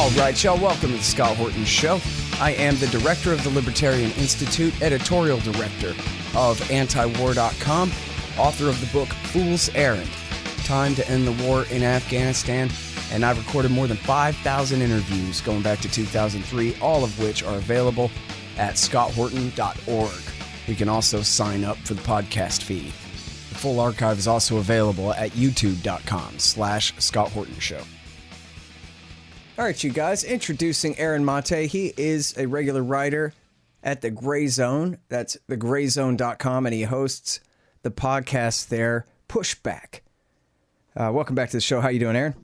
All right, y'all, welcome to the Scott Horton Show. I am the director of the Libertarian Institute, editorial director of antiwar.com, author of the book Fool's Errand, Time to End the War in Afghanistan, and I've recorded more than 5,000 interviews going back to 2003, all of which are available at scotthorton.org. You can also sign up for the podcast feed. The full archive is also available at youtube.com/Scott Horton Show. All right, you guys, introducing Aaron Maté. He is a regular writer at The Gray Zone. That's thegrayzone.com, and he hosts the podcast there, Pushback. Welcome back to the show. How you doing, Aaron?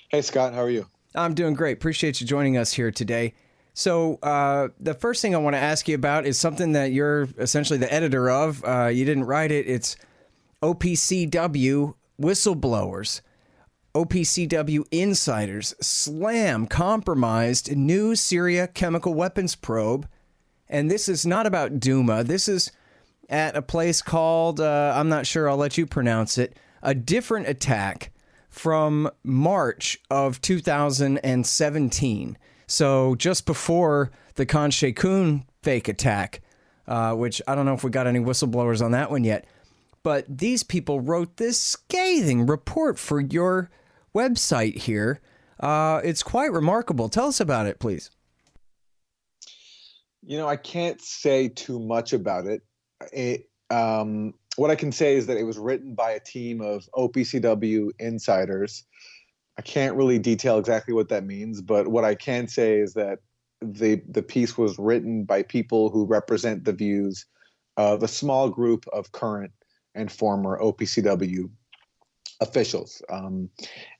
Hey, Scott. How are you? I'm doing great. Appreciate you joining us here today. So the first thing I want to ask you about is something that you're essentially the editor of. You didn't write it. It's OPCW Whistleblowers. OPCW insiders slam compromised new Syria chemical weapons probe. And this is not about Duma. This is at a place called, I'm not sure, I'll let you pronounce it, a different attack from March of 2017. So just before the Khan Sheikhoun fake attack, which I don't know if we got any whistleblowers on that one yet. But these people wrote this scathing report for your website here. It's quite remarkable. Tell us about it, please. You know, I can't say too much about it. What I can say is that it was written by a team of OPCW insiders. I can't really detail exactly what that means, but what I can say is that the piece was written by people who represent the views of a small group of current and former OPCW officials.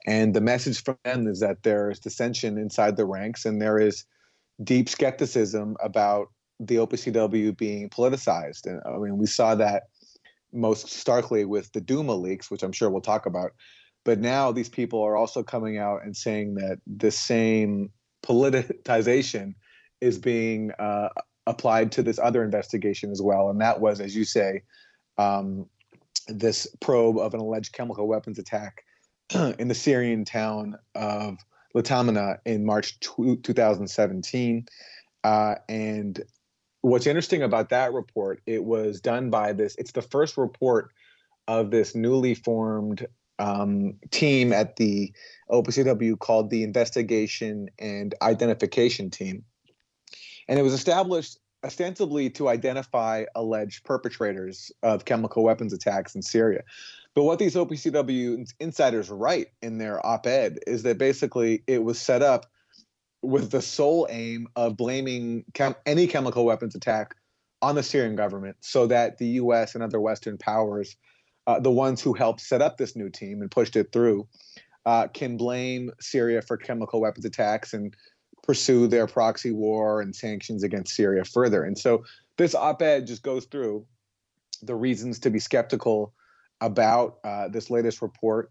And the message from them is that there is dissension inside the ranks, and there is deep skepticism about the OPCW being politicized. And I mean, we saw that most starkly with the Duma leaks, which I'm sure we'll talk about. But now these people are also coming out and saying that the same politicization is being applied to this other investigation as well. And that was, as you say, this probe of an alleged chemical weapons attack in the Syrian town of Ltamenah in March 2017. And what's interesting about that report, it was done by it's the first report of this newly formed team at the OPCW called the Investigation and Identification Team. And it was established ostensibly to identify alleged perpetrators of chemical weapons attacks in Syria. But what these OPCW insiders write in their op-ed is that basically it was set up with the sole aim of blaming any chemical weapons attack on the Syrian government so that the U.S. and other Western powers, the ones who helped set up this new team and pushed it through, can blame Syria for chemical weapons attacks and pursue their proxy war and sanctions against Syria further. And so this op-ed just goes through the reasons to be skeptical about this latest report.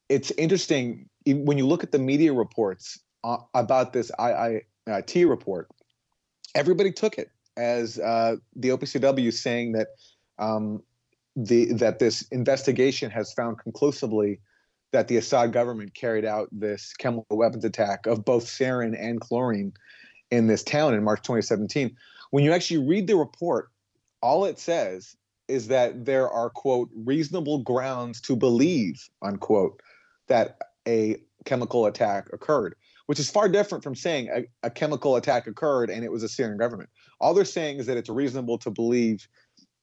It's interesting, when you look at the media reports about this IIT report, everybody took it as the OPCW saying that that this investigation has found conclusively that the Assad government carried out this chemical weapons attack of both sarin and chlorine in this town in March 2017. When you actually read the report, all it says is that there are, quote, reasonable grounds to believe, unquote, that a chemical attack occurred, which is far different from saying a chemical attack occurred and it was a Syrian government. All they're saying is that it's reasonable to believe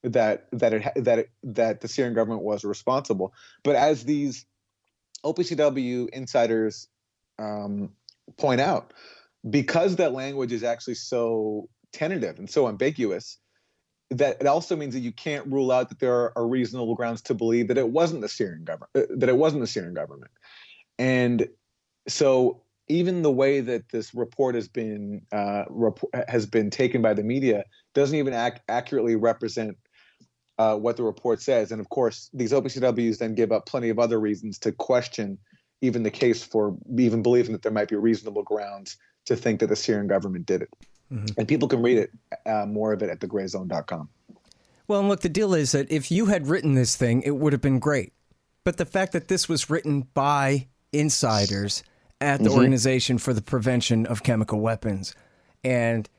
that the Syrian government was responsible. But as these OPCW insiders point out, because that language is actually so tentative and so ambiguous, that it also means that you can't rule out that there are reasonable grounds to believe that it wasn't the Syrian government. And so even the way that this report has been taken by the media doesn't even accurately represent what the report says. And of course, these OPCWs then give up plenty of other reasons to question even the case for even believing that there might be reasonable grounds to think that the Syrian government did it. Mm-hmm. And people can read it, more of it at thegrayzone.com. Well, and look, the deal is that if you had written this thing, it would have been great. But the fact that this was written by insiders at the Organization for the Prevention of Chemical Weapons. And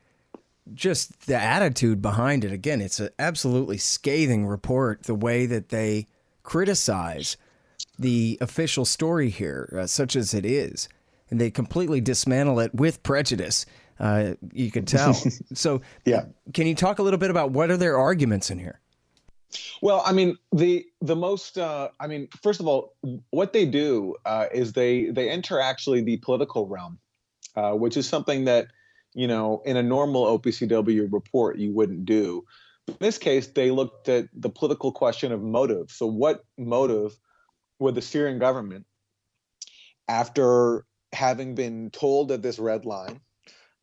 just the attitude behind it, again, it's an absolutely scathing report, the way that they criticize the official story here, such as it is. And they completely dismantle it with prejudice, you can tell. So yeah. Can you talk a little bit about what are their arguments in here? Well, I mean, the most, I mean, first of all, what they do is they enter actually the political realm, which is something that, you know, in a normal OPCW report you wouldn't do. In this case, they looked at the political question of motive. So what motive would the Syrian government, after having been told of this red line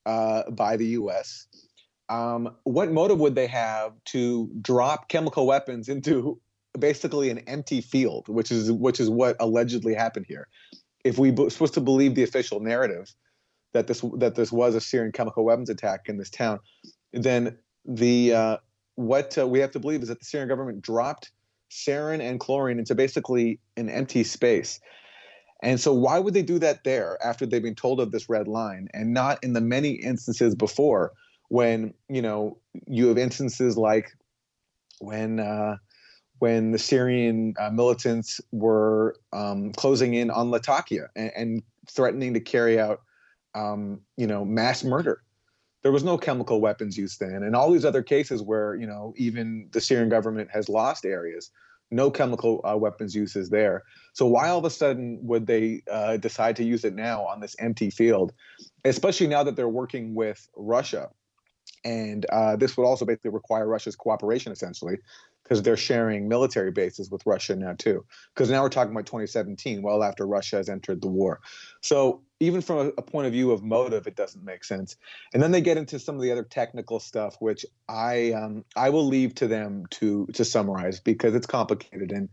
by the U.S., what motive would they have to drop chemical weapons into basically an empty field, which is what allegedly happened here? If we're supposed to believe the official narrative that this was a Syrian chemical weapons attack in this town, then what we have to believe is that the Syrian government dropped sarin and chlorine into basically an empty space. And so why would they do that there after they've been told of this red line, and not in the many instances before, when, you know, you have instances like when the Syrian militants were closing in on Latakia and threatening to carry out, you know, mass murder. There was no chemical weapons used then. And all these other cases where, you know, even the Syrian government has lost areas, no chemical weapons use is there. So why all of a sudden would they decide to use it now on this empty field, especially now that they're working with Russia? And this would also basically require Russia's cooperation, essentially, because they're sharing military bases with Russia now, too. Because now we're talking about 2017, well after Russia has entered the war. So even from a point of view of motive, it doesn't make sense. And then they get into some of the other technical stuff, which I will leave to them to summarize, because it's complicated and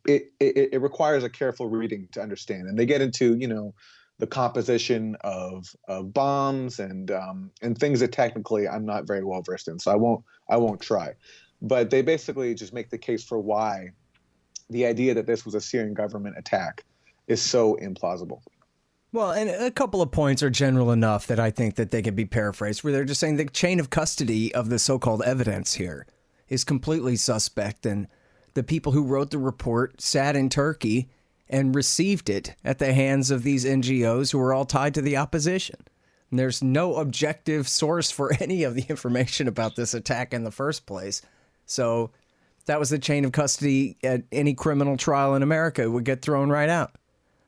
it requires a careful reading to understand. And they get into, you know, the composition of bombs and things that technically I'm not very well versed in, so I won't try. But they basically just make the case for why the idea that this was a Syrian government attack is so implausible. Well, and a couple of points are general enough that I think that they can be paraphrased, where they're just saying the chain of custody of the so-called evidence here is completely suspect, and the people who wrote the report sat in Turkey and received it at the hands of these NGOs who were all tied to the opposition. And there's no objective source for any of the information about this attack in the first place. So that was the chain of custody at any criminal trial in America. It would get thrown right out.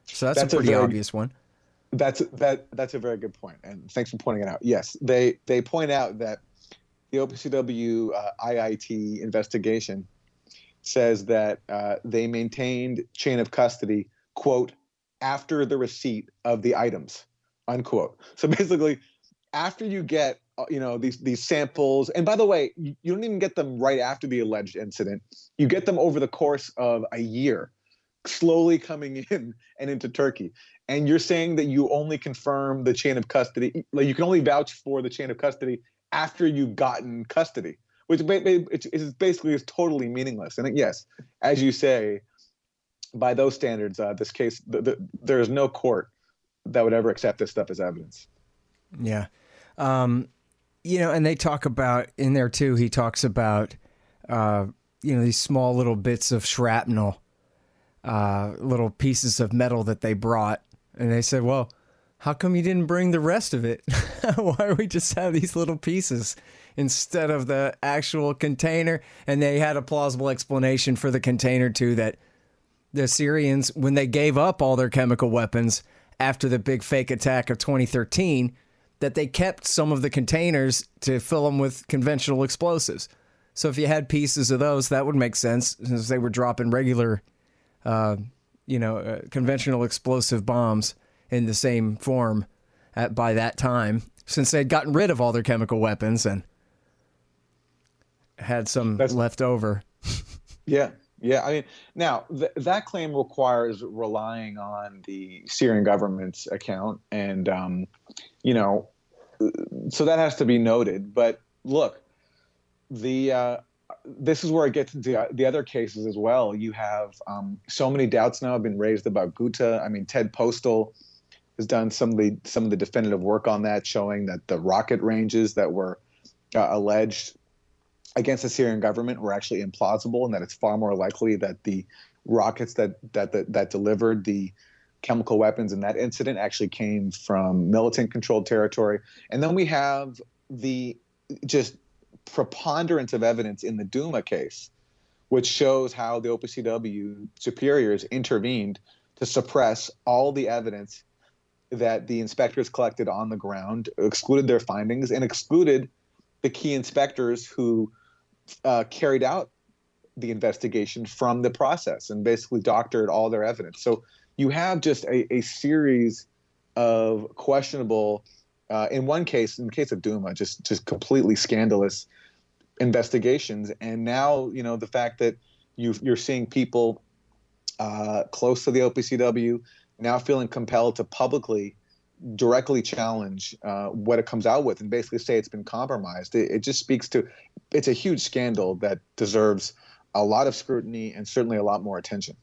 So that's a pretty obvious one. That's a very good point, and thanks for pointing it out. Yes, they point out that the OPCW IIT investigation says that they maintained chain of custody, quote, after the receipt of the items, unquote. So basically, after you get, you know, these samples, and by the way, you don't even get them right after the alleged incident. You get them over the course of a year, slowly coming in and into Turkey. And you're saying that you only confirm the chain of custody, like you can only vouch for the chain of custody after you've gotten custody, which is basically is totally meaningless. And yes, as you say, by those standards, this case, there is no court that would ever accept this stuff as evidence. Yeah. You know, and they talk about in there too, he talks about, you know, these small little bits of shrapnel, little pieces of metal that they brought. And they said, well, how come you didn't bring the rest of it? Why do we just have these little pieces instead of the actual container? And they had a plausible explanation for the container too, that the Syrians, when they gave up all their chemical weapons after the big fake attack of 2013, that they kept some of the containers to fill them with conventional explosives. So if you had pieces of those, that would make sense, since they were dropping regular, conventional explosive bombs in the same form by that time, since they'd gotten rid of all their chemical weapons and had some left over. Yeah. Yeah, I mean, now that claim requires relying on the Syrian government's account, and so that has to be noted. But look, this is where it gets into the other cases as well. You have so many doubts now have been raised about Ghouta. I mean, Ted Postal has done some of the definitive work on that, showing that the rocket ranges that were alleged against the Syrian government were actually implausible, and that it's far more likely that the rockets that delivered the chemical weapons in that incident actually came from militant-controlled territory. And then we have the just preponderance of evidence in the Duma case, which shows how the OPCW superiors intervened to suppress all the evidence that the inspectors collected on the ground, excluded their findings, and excluded the key inspectors who carried out the investigation from the process and basically doctored all their evidence. So you have just a series of questionable, in one case, in the case of Duma, just completely scandalous investigations. And now, the fact that you're seeing people close to the OPCW now feeling compelled to publicly directly challenge what it comes out with and basically say it's been compromised. It just speaks to, it's a huge scandal that deserves a lot of scrutiny and certainly a lot more attention.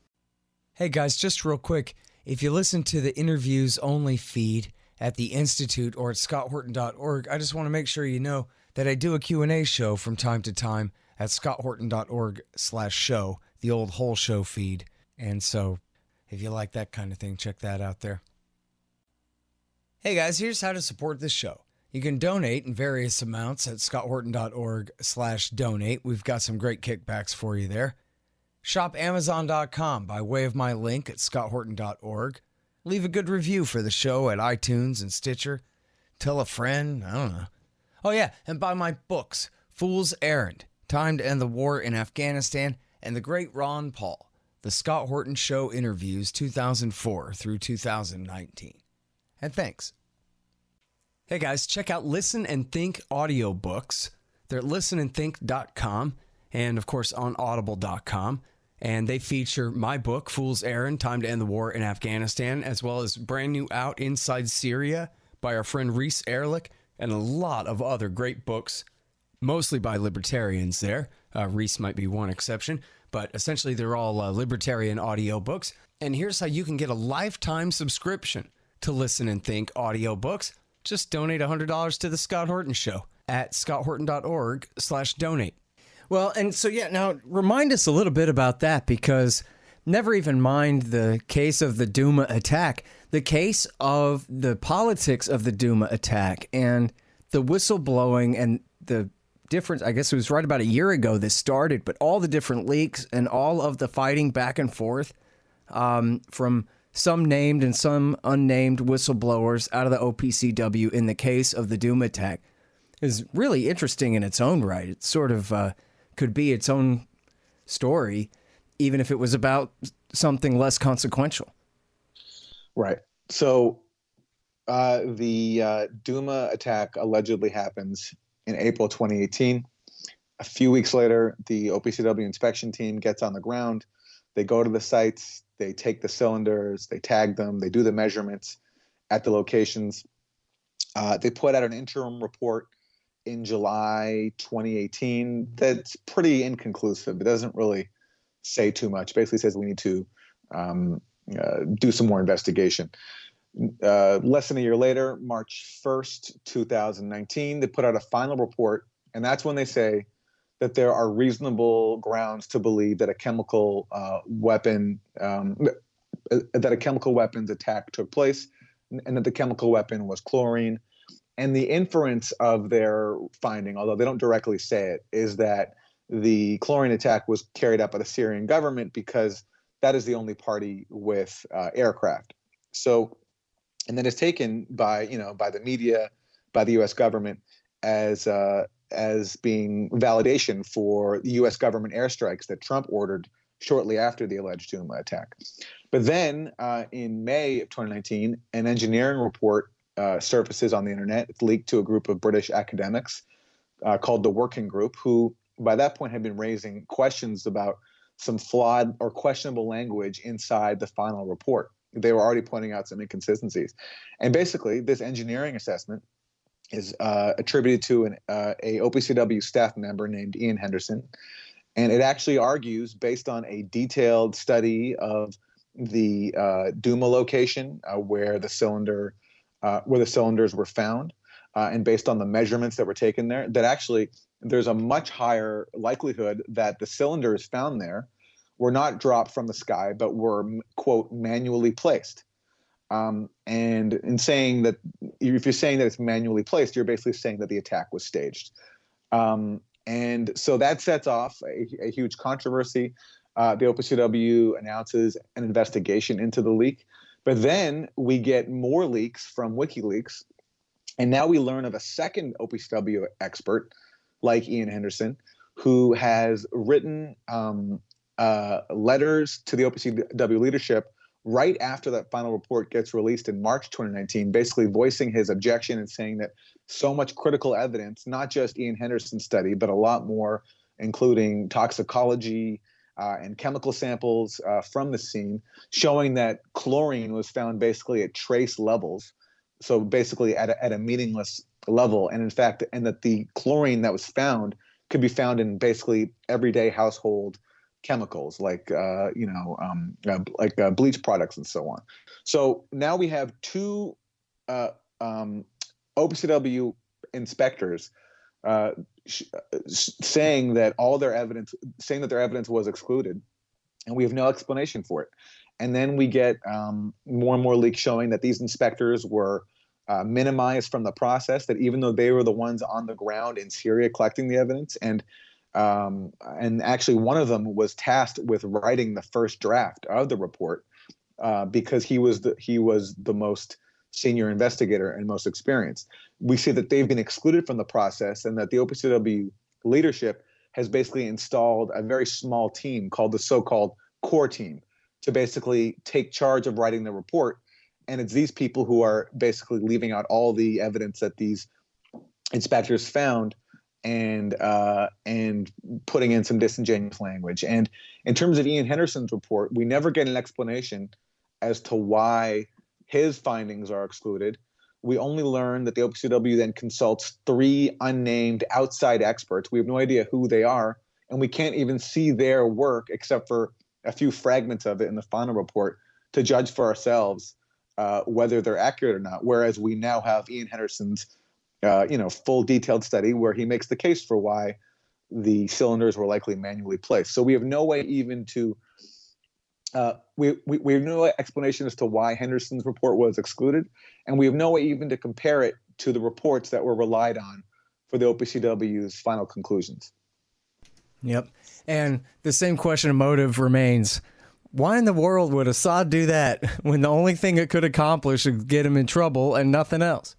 Hey guys, just real quick, if you listen to the interviews only feed at the Institute or at scotthorton.org, I just want to make sure you know that I do a Q&A show from time to time at scotthorton.org/show, the old whole show feed. And so if you like that kind of thing, check that out there. Hey guys, here's how to support this show. You can donate in various amounts at scotthorton.org/donate. We've got some great kickbacks for you there. Shop Amazon.com by way of my link at scotthorton.org. Leave a good review for the show at iTunes and Stitcher. Tell a friend, I don't know. Oh yeah, and buy my books, Fool's Errand, Time to End the War in Afghanistan, and The Great Ron Paul, The Scott Horton Show Interviews 2004 through 2019. And thanks. Hey guys, check out Listen and Think audiobooks. They're at listenandthink.com and of course on audible.com. And they feature my book, Fool's Errand, Time to End the War in Afghanistan, as well as brand new Out Inside Syria by our friend Reese Ehrlich, and a lot of other great books, mostly by libertarians there. Reese might be one exception, but essentially they're all libertarian audiobooks. And here's how you can get a lifetime subscription to Listen and Think audiobooks. Just donate $100 to The Scott Horton Show at scotthorton.org/donate. Well, and so, yeah, now remind us a little bit about that, because never even mind the case of the Duma attack, the case of the politics of the Duma attack and the whistleblowing and the difference. I guess it was right about a year ago this started, but all the different leaks and all of the fighting back and forth from some named and some unnamed whistleblowers out of the OPCW in the case of the Duma attack is really interesting in its own right. It sort of could be its own story, even if it was about something less consequential. Right. So the Duma attack allegedly happens in April 2018. A few weeks later, the OPCW inspection team gets on the ground. They go to the sites. They take the cylinders. They tag them. They do the measurements at the locations. They put out an interim report in July 2018 that's pretty inconclusive. It doesn't really say too much. Basically says we need to do some more investigation. Less than a year later, March 1st, 2019, they put out a final report, and that's when they say that there are reasonable grounds to believe that a chemical weapons attack took place, and that the chemical weapon was chlorine. And the inference of their finding, although they don't directly say it, is that the chlorine attack was carried out by the Syrian government because that is the only party with aircraft. So, and then it's taken by the media, by the U.S. government as being validation for the U.S. government airstrikes that Trump ordered shortly after the alleged Duma attack. But then in May of 2019, an engineering report surfaces on the internet. It's leaked to a group of British academics called the Working Group, who by that point had been raising questions about some flawed or questionable language inside the final report. They were already pointing out some inconsistencies. And basically, this engineering assessment is attributed to a OPCW staff member named Ian Henderson. And it actually argues, based on a detailed study of the Duma location where the cylinders were found, and based on the measurements that were taken there, that actually there's a much higher likelihood that the cylinders found there were not dropped from the sky, but were, quote, manually placed. And in saying that, if you're saying that it's manually placed, you're basically saying that the attack was staged. And so that sets off a huge controversy. The OPCW announces an investigation into the leak, but then we get more leaks from WikiLeaks, and now we learn of a second OPCW expert, like Ian Henderson, who has written letters to the OPCW leadership right after that final report gets released in March 2019, basically voicing his objection and saying that so much critical evidence, not just Ian Henderson's study, but a lot more, including toxicology and chemical samples from the scene, showing that chlorine was found basically at trace levels, so basically at a meaningless level, and in fact, and that the chlorine that was found could be found in basically everyday household chemicals like bleach products and so on. So now we have two OPCW inspectors saying that their evidence was excluded, and we have no explanation for it. And then we get more and more leaks showing that these inspectors were minimized from the process, that even though they were the ones on the ground in Syria collecting the evidence, and actually one of them was tasked with writing the first draft of the report because he was the most senior investigator and most experienced. We see that they've been excluded from the process, and that the OPCW leadership has basically installed a very small team called the so-called core team to basically take charge of writing the report. And it's these people who are basically leaving out all the evidence that these inspectors found, and putting in some disingenuous language. And in terms of Ian Henderson's report, we never get an explanation as to why his findings are excluded. We only learn that the OPCW then consults 3 unnamed outside experts. We have no idea who they are, and we can't even see their work except for a few fragments of it in the final report to judge for ourselves whether they're accurate or not. Whereas we now have Ian Henderson's full detailed study where he makes the case for why the cylinders were likely manually placed. So we have no way even to we have no explanation as to why Henderson's report was excluded, and we have no way even to compare it to the reports that were relied on for the OPCW's final conclusions. Yep. And the same question of motive remains. Why in the world would Assad do that when the only thing it could accomplish is get him in trouble and nothing else?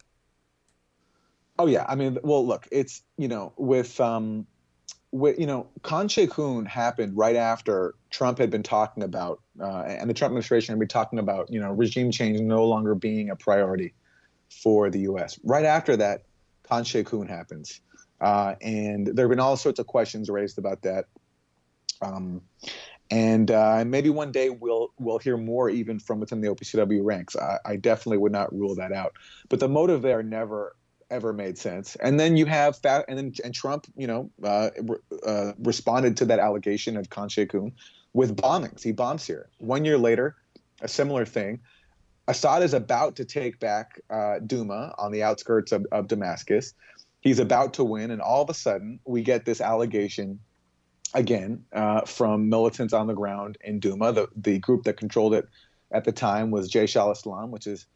Oh, yeah. I mean, well, look, it's, Khan Sheikhoun happened right after Trump had been talking about, and the Trump administration had been talking about, regime change no longer being a priority for the U.S. Right after that, Khan Sheikhoun happens. And there have been all sorts of questions raised about that. And maybe one day we'll hear more even from within the OPCW ranks. I definitely would not rule that out. But the motive there never ever made sense. And then you have and Trump, responded to that allegation of Khan Sheikhoun with bombings. He bombed Syria. 1 year later, a similar thing. Assad is about to take back Douma on the outskirts of Damascus. He's about to win, and all of a sudden we get this allegation again from militants on the ground in Douma. The group that controlled it at the time was Jaish al-Islam, which is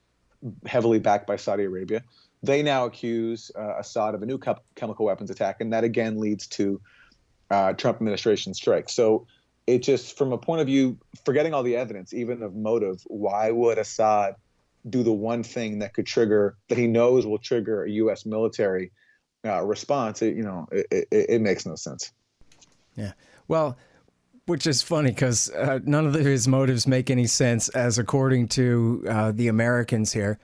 heavily backed by Saudi Arabia. They now accuse Assad of a new chemical weapons attack, and that again leads to Trump administration strike. So it just, from a point of view, forgetting all the evidence, even of motive, why would Assad do the one thing that he knows will trigger a U.S. military response? It makes no sense. Yeah. Well, which is funny because none of his motives make any sense, as according to the Americans here.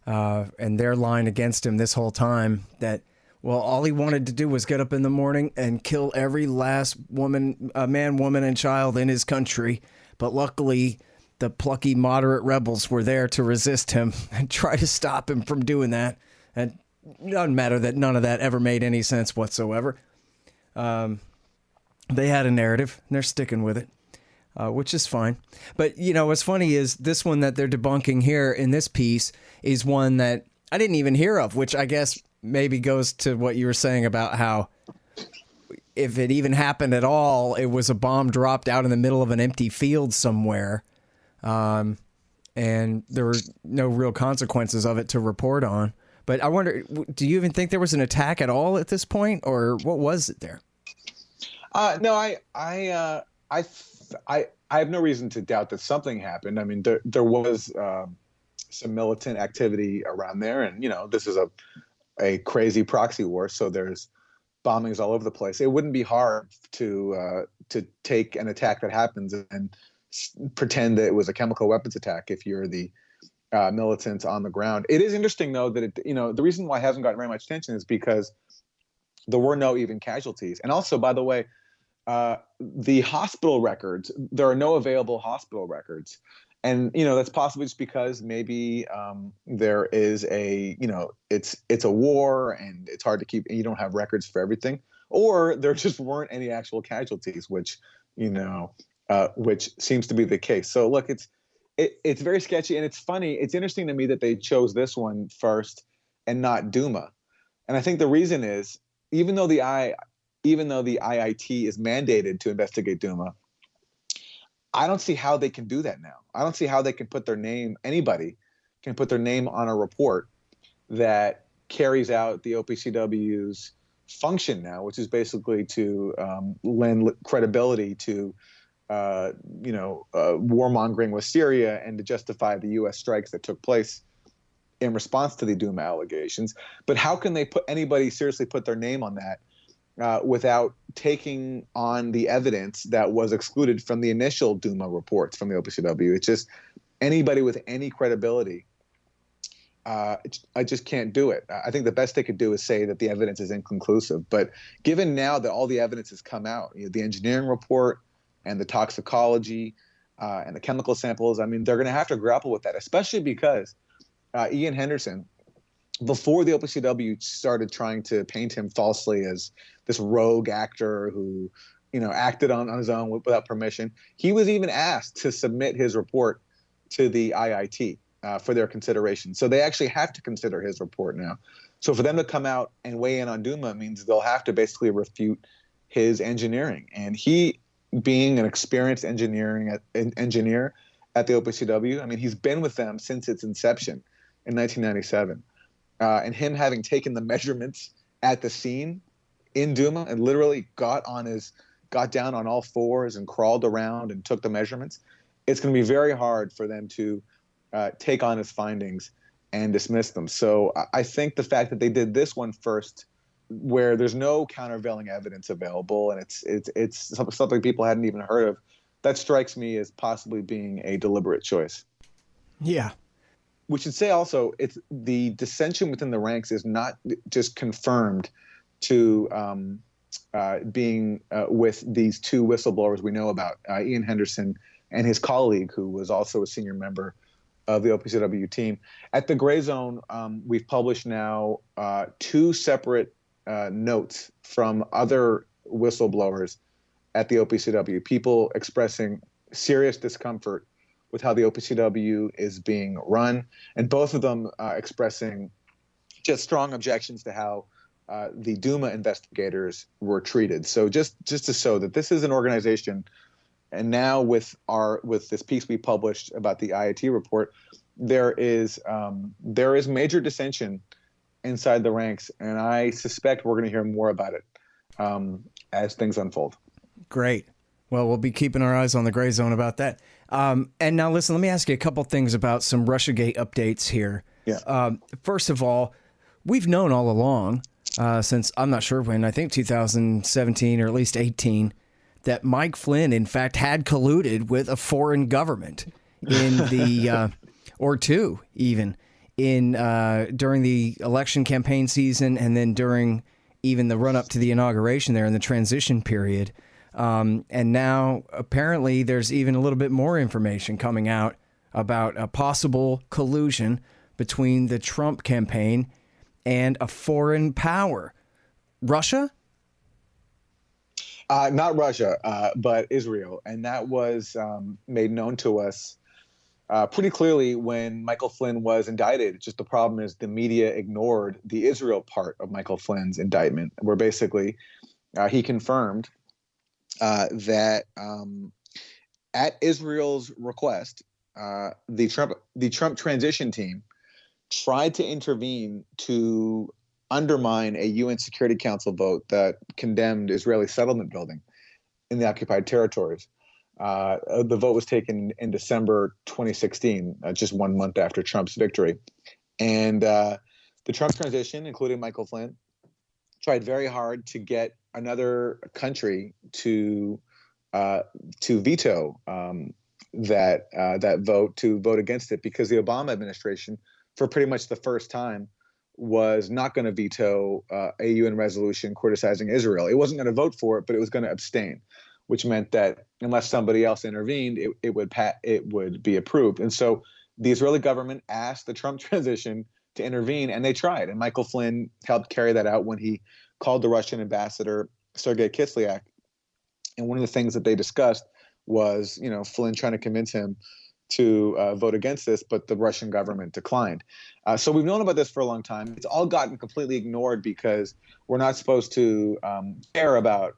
And their line against him this whole time, that, well, all he wanted to do was get up in the morning and kill every last man, woman, and child in his country. But luckily, the plucky moderate rebels were there to resist him and try to stop him from doing that. And it doesn't matter that none of that ever made any sense whatsoever. They had a narrative, and they're sticking with it. which is fine. But, what's funny is this one that they're debunking here in this piece is one that I didn't even hear of, which I guess maybe goes to what you were saying about how if it even happened at all, it was a bomb dropped out in the middle of an empty field somewhere. And there were no real consequences of it to report on. But I wonder, do you even think there was an attack at all at this point, or what was it there? No, I have no reason to doubt that something happened. I mean, there was some militant activity around there, and this is a crazy proxy war, so there's bombings all over the place. It wouldn't be hard to take an attack that happens and pretend that it was a chemical weapons attack if you're the militants on the ground. It is interesting, though, that the reason why it hasn't gotten very much attention is because there were no even casualties. And also, by the way, the hospital records, there are no available hospital records. And, that's possibly just because maybe there is it's a war and it's hard to keep, and you don't have records for everything, or there just weren't any actual casualties, which seems to be the case. So look, it's very sketchy, and it's funny. It's interesting to me that they chose this one first and not Duma. And I think the reason is, even though the IIT is mandated to investigate Duma, I don't see how they can do that now. I don't see how they can put their name, anybody can put their name on a report that carries out the OPCW's function now, which is basically to lend credibility to warmongering with Syria and to justify the U.S. strikes that took place in response to the Duma allegations. But how can they seriously put their name on that without taking on the evidence that was excluded from the initial Duma reports from the OPCW? It's just anybody with any credibility. I just can't do it. I think the best they could do is say that the evidence is inconclusive. But given now that all the evidence has come out, the engineering report and the toxicology and the chemical samples, I mean, they're going to have to grapple with that, especially because Ian Henderson, before the OPCW started trying to paint him falsely as this rogue actor who, acted on his own without permission, he was even asked to submit his report to the IIT for their consideration. So they actually have to consider his report now. So for them to come out and weigh in on Duma means they'll have to basically refute his engineering. And he, being an experienced engineer at the OPCW, I mean, he's been with them since its inception in 1997. And him having taken the measurements at the scene in Duma and literally got down on all fours and crawled around and took the measurements, it's going to be very hard for them to take on his findings and dismiss them. So I think the fact that they did this one first, where there's no countervailing evidence available, and it's something people hadn't even heard of, that strikes me as possibly being a deliberate choice. Yeah. We should say also, it's the dissension within the ranks is not just confirmed to being with these two whistleblowers we know about, Ian Henderson and his colleague, who was also a senior member of the OPCW team. At the Gray Zone, we've published now two separate notes from other whistleblowers at the OPCW, people expressing serious discomfort with how the OPCW is being run, and both of them expressing just strong objections to how the Duma investigators were treated. So just to show that this is an organization, and now with this piece we published about the IIT report, there is major dissension inside the ranks, and I suspect we're going to hear more about it as things unfold. Great. Well, we'll be keeping our eyes on the Gray Zone about that. And now, listen, let me ask you a couple things about some Russiagate updates here. Yeah. First of all, we've known all along, since I'm not sure when, I think 2017 or at least 18, that Mike Flynn, in fact, had colluded with a foreign government in the, or two even, during the election campaign season, and then during even the run-up to the inauguration there in the transition period. And now apparently there's even a little bit more information coming out about a possible collusion between the Trump campaign and a foreign power. Russia? Not Russia, but Israel. And that was made known to us pretty clearly when Michael Flynn was indicted. Just the problem is the media ignored the Israel part of Michael Flynn's indictment, where basically he confirmed that at Israel's request, the Trump transition team tried to intervene to undermine a UN Security Council vote that condemned Israeli settlement building in the occupied territories. The vote was taken in December 2016, just 1 month after Trump's victory. And the Trump transition, including Michael Flynn, tried very hard to get another country to veto that vote, to vote against it, because the Obama administration, for pretty much the first time, was not going to veto a UN resolution criticizing Israel. It wasn't going to vote for it, but it was going to abstain, which meant that unless somebody else intervened, it would be approved. And so the Israeli government asked the Trump transition to intervene, and they tried. And Michael Flynn helped carry that out when he called the Russian ambassador, Sergei Kislyak. And one of the things that they discussed was, Flynn trying to convince him to vote against this, but the Russian government declined. So we've known about this for a long time. It's all gotten completely ignored because we're not supposed to care about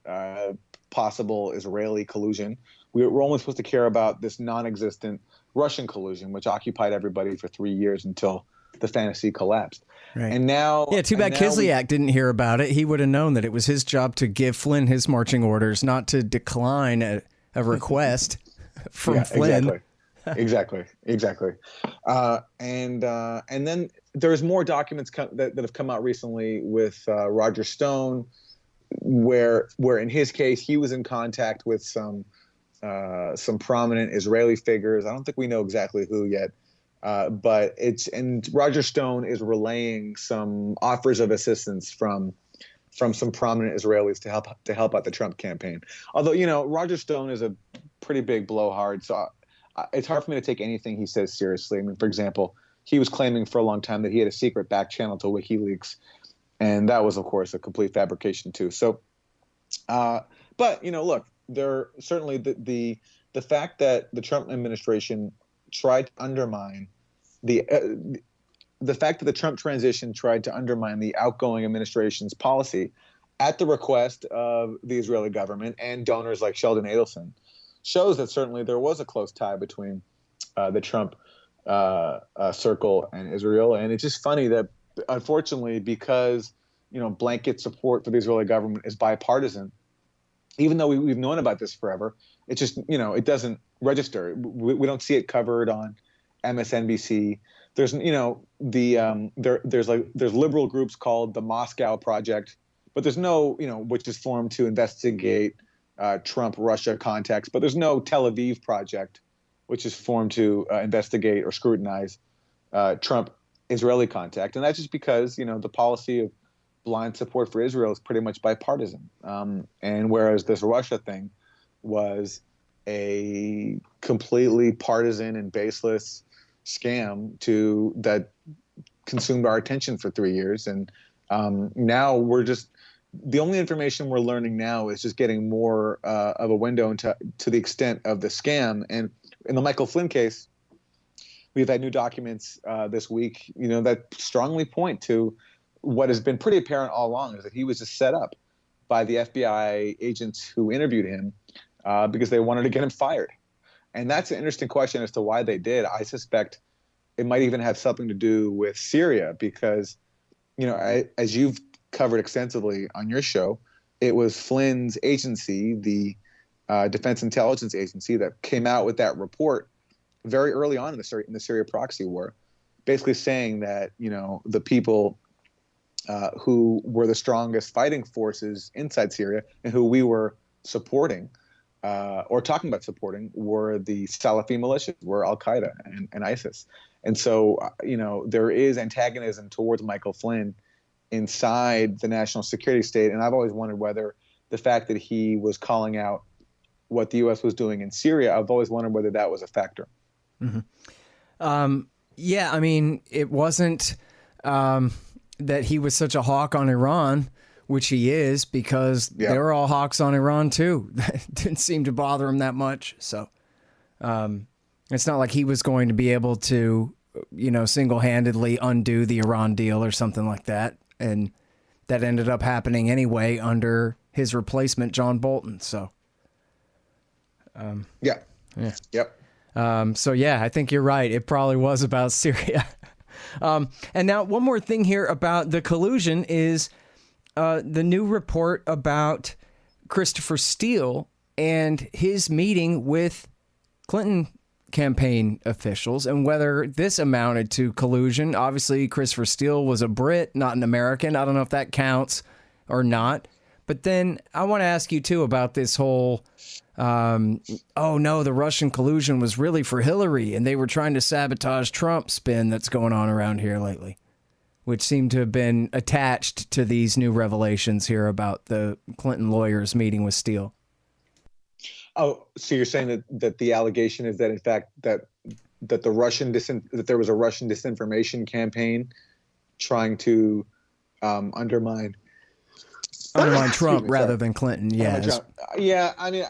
possible Israeli collusion. We're only supposed to care about this non-existent Russian collusion, which occupied everybody for 3 years until the fantasy collapsed. Right. And now, yeah, too bad Kislyak didn't hear about it. He would have known that it was his job to give Flynn his marching orders, not to decline a request from Flynn. Exactly. And then there's more documents that have come out recently with Roger Stone, where in his case he was in contact with some prominent Israeli figures. I don't think we know exactly who yet, but Roger Stone is relaying some offers of assistance from some prominent Israelis to help out the Trump campaign. Although Roger Stone is a pretty big blowhard, so it's hard for me to take anything he says seriously. I mean, for example, he was claiming for a long time that he had a secret back channel to WikiLeaks, and that was, of course, a complete fabrication too. So, but look, there certainly the fact that the Trump administration tried to undermine the fact that the Trump transition tried to undermine the outgoing administration's policy at the request of the Israeli government and donors like Sheldon Adelson shows that certainly there was a close tie between the Trump circle and Israel. And it's just funny that, unfortunately, because blanket support for the Israeli government is bipartisan, even though we've known about this forever, it just it doesn't register. We don't see it covered on MSNBC. There's there's liberal groups called the Moscow Project, but there's no which is formed to investigate Trump-Russia contacts, but there's no Tel Aviv Project, which is formed to investigate or scrutinize Trump-Israeli contact. And that's just because, the policy of blind support for Israel is pretty much bipartisan. And whereas this Russia thing was a completely partisan and baseless scam that consumed our attention for 3 years. And now the only information we're learning now is just getting more of a window into the extent of the scam. And in the Michael Flynn case, we've had new documents this week, that strongly point to what has been pretty apparent all along, is that he was just set up by the FBI agents who interviewed him because they wanted to get him fired. And that's an interesting question as to why they did. I suspect it might even have something to do with Syria because, as you've covered extensively on your show, it was Flynn's agency, the Defense Intelligence Agency, that came out with that report very early on in the Syria proxy war, basically saying that the people who were the strongest fighting forces inside Syria and who we were supporting or talking about supporting were the Salafi militias, were Al Qaeda and ISIS. And so there is antagonism towards Michael Flynn inside the national security state. And I've always wondered whether the fact that he was calling out what the U.S. was doing in Syria, I've always wondered whether that was a factor. Mm-hmm. Yeah, I mean, it wasn't that he was such a hawk on Iran which he is, because they were all hawks on Iran too. That didn't seem to bother him that much. So it's not like he was going to be able to, single-handedly undo the Iran deal or something like that. And that ended up happening anyway under his replacement, John Bolton. So, Yep. So yeah, I think you're right. It probably was about Syria. And now one more thing here about the collusion is the new report about Christopher Steele and his meeting with Clinton campaign officials and whether this amounted to collusion. Obviously, Christopher Steele was a Brit, not an American. I don't know if that counts or not. But then I want to ask you, too, about this whole, oh, no, the Russian collusion was really for Hillary and they were trying to sabotage Trump spin that's going on around here lately, which seemed to have been attached to these new revelations here about the Clinton lawyers meeting with Steele. Oh, so you're saying that the allegation is that, in fact, that there was a Russian disinformation campaign trying to undermine Trump rather than Clinton. Yeah. Yeah. I mean,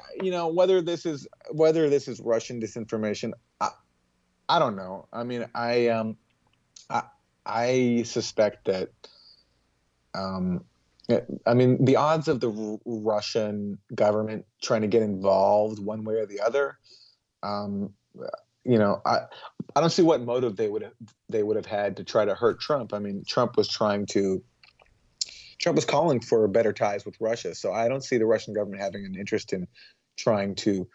whether this is Russian disinformation, I don't know. I mean, I suspect that, the odds of the Russian government trying to get involved one way or the other, I don't see what motive they would have had to try to hurt Trump. I mean, Trump was calling for better ties with Russia. So I don't see the Russian government having an interest in trying to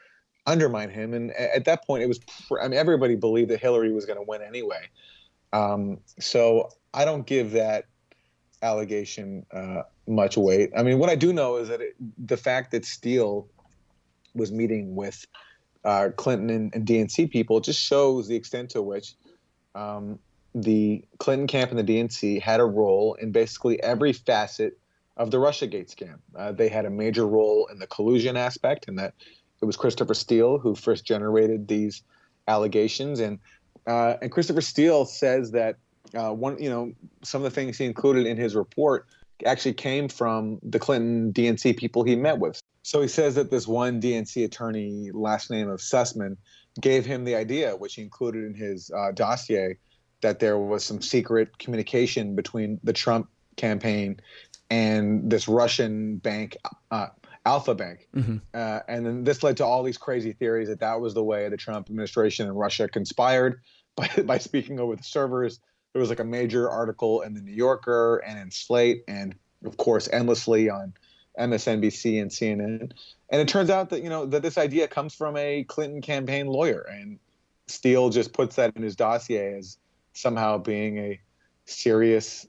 undermine him. And at that point, everybody believed that Hillary was going to win anyway. So I don't give that allegation much weight. I mean, what I do know is that the fact that Steele was meeting with Clinton and DNC people just shows the extent to which the Clinton camp and the DNC had a role in basically every facet of the Russiagate scam. They had a major role in the collusion aspect, and that it was Christopher Steele who first generated these allegations. And Christopher Steele says that some of the things he included in his report actually came from the Clinton DNC people he met with. So he says that this one DNC attorney, last name of Sussman, gave him the idea, which he included in his dossier, that there was some secret communication between the Trump campaign and this Russian bank, Alpha Bank. Mm-hmm. And then this led to all these crazy theories that was the way the Trump administration and Russia conspired by speaking over the servers. There was like a major article in the New Yorker and in Slate, and of course endlessly on MSNBC and CNN. And it turns out that that this idea comes from a Clinton campaign lawyer, and Steele just puts that in his dossier as somehow being a serious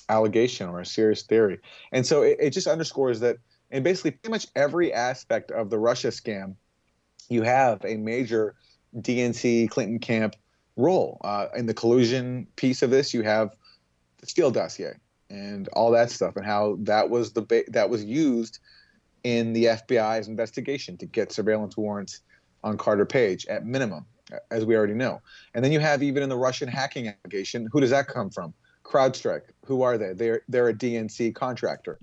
allegation or a serious theory. And so it just underscores that in basically pretty much every aspect of the Russia scam, you have a major DNC Clinton camp role. In the collusion piece of this, you have the Steele dossier and all that stuff, and how that was that was used in the FBI's investigation to get surveillance warrants on Carter Page at minimum, as we already know. And then you have, even in the Russian hacking allegation, who does that come from? CrowdStrike. Who are they? They're a DNC contractor.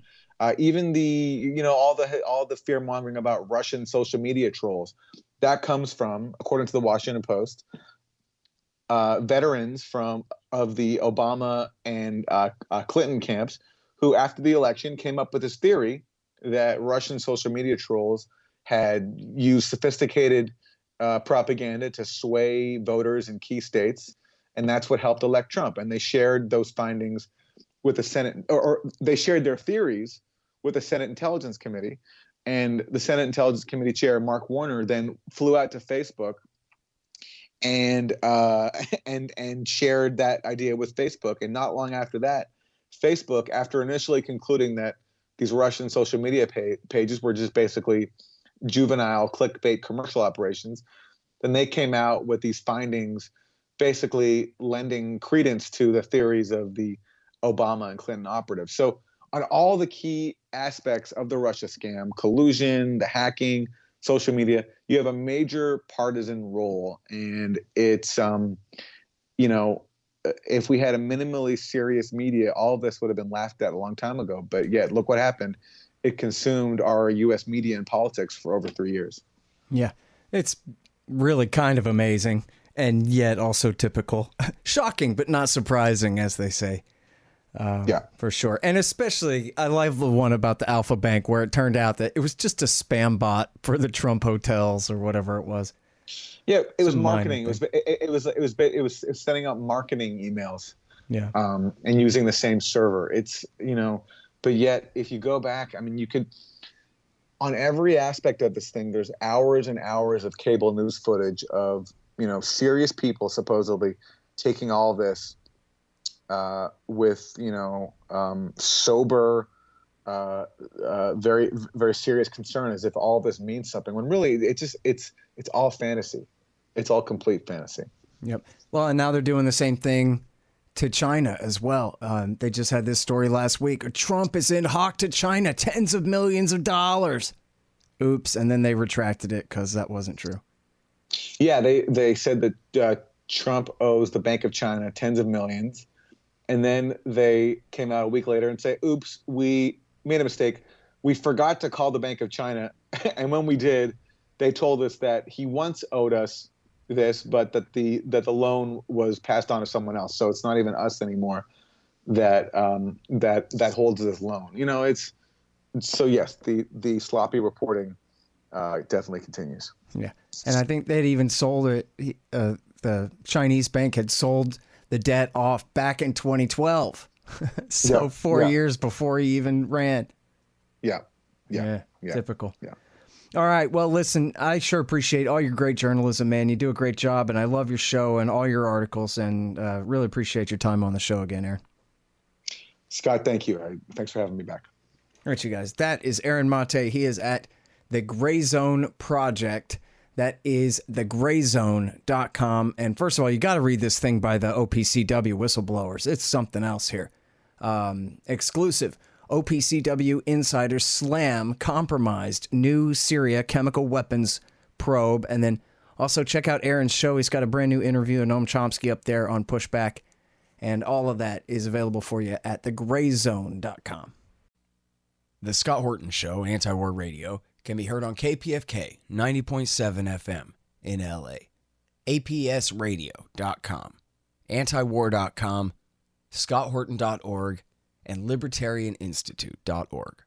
Even the all the fear mongering about Russian social media trolls, that comes from, according to the Washington Post, veterans of the Obama and Clinton camps, who after the election came up with this theory that Russian social media trolls had used sophisticated propaganda to sway voters in key states, and that's what helped elect Trump. And they shared those findings with the Senate, or they shared their theories with the Senate Intelligence Committee. And the Senate Intelligence Committee chair, Mark Warner, then flew out to Facebook and shared that idea with Facebook. And not long after that, Facebook, after initially concluding that these Russian social media pages were just basically juvenile clickbait commercial operations, then they came out with these findings, basically lending credence to the theories of the Obama and Clinton operatives. So on all the key aspects of the Russia scam, collusion, the hacking, social media, you have a major partisan role. And it's, if we had a minimally serious media, all of this would have been laughed at a long time ago. But yet, look what happened. It consumed our U.S. media and politics for over 3 years. Yeah, it's really kind of amazing and yet also typical. Shocking, but not surprising, as they say. Yeah, for sure. And especially, I love the one about the Alpha Bank where it turned out that it was just a spam bot for the Trump hotels or whatever it was. Yeah, it was marketing. It was setting up marketing emails. Yeah. And using the same server. It's, but yet if you go back, I mean, you could, on every aspect of this thing, there's hours and hours of cable news footage of, serious people supposedly taking all this with, sober, very, very serious concern, as if all this means something, when really it's all fantasy. It's all complete fantasy. Yep. Well, and now they're doing the same thing to China as well. They just had this story last week. Trump is in hock to China, tens of millions of dollars. Oops. And then they retracted it because that wasn't true. Yeah, they said that Trump owes the Bank of China tens of millions. And then they came out a week later and say, oops, we made a mistake. We forgot to call the Bank of China. And when we did, they told us that he once owed us this, but that the loan was passed on to someone else. So it's not even us anymore that holds this loan. So yes, the sloppy reporting definitely continues. Yeah. And I think they'd even sold it. The Chinese bank had sold the debt off back in 2012. So yeah, 4 years before he even ran. Yeah. Typical. Yeah. All right. Well, listen, I sure appreciate all your great journalism, man. You do a great job, and I love your show and all your articles, and really appreciate your time on the show again, Aaron. Scott, thank you. Thanks for having me back. All right, you guys. That is Aaron Maté. He is at the Gray Zone Project. That is thegrayzone.com. And first of all, you got to read this thing by the OPCW whistleblowers. It's something else here. Exclusive. OPCW insiders slam compromised new Syria chemical weapons probe. And then also check out Aaron's show. He's got a brand new interview with Noam Chomsky up there on Pushback. And all of that is available for you at thegrayzone.com. The Scott Horton Show, Anti-War Radio, can be heard on KPFK 90.7 FM in LA, APSradio.com, antiwar.com, scotthorton.org, and libertarianinstitute.org.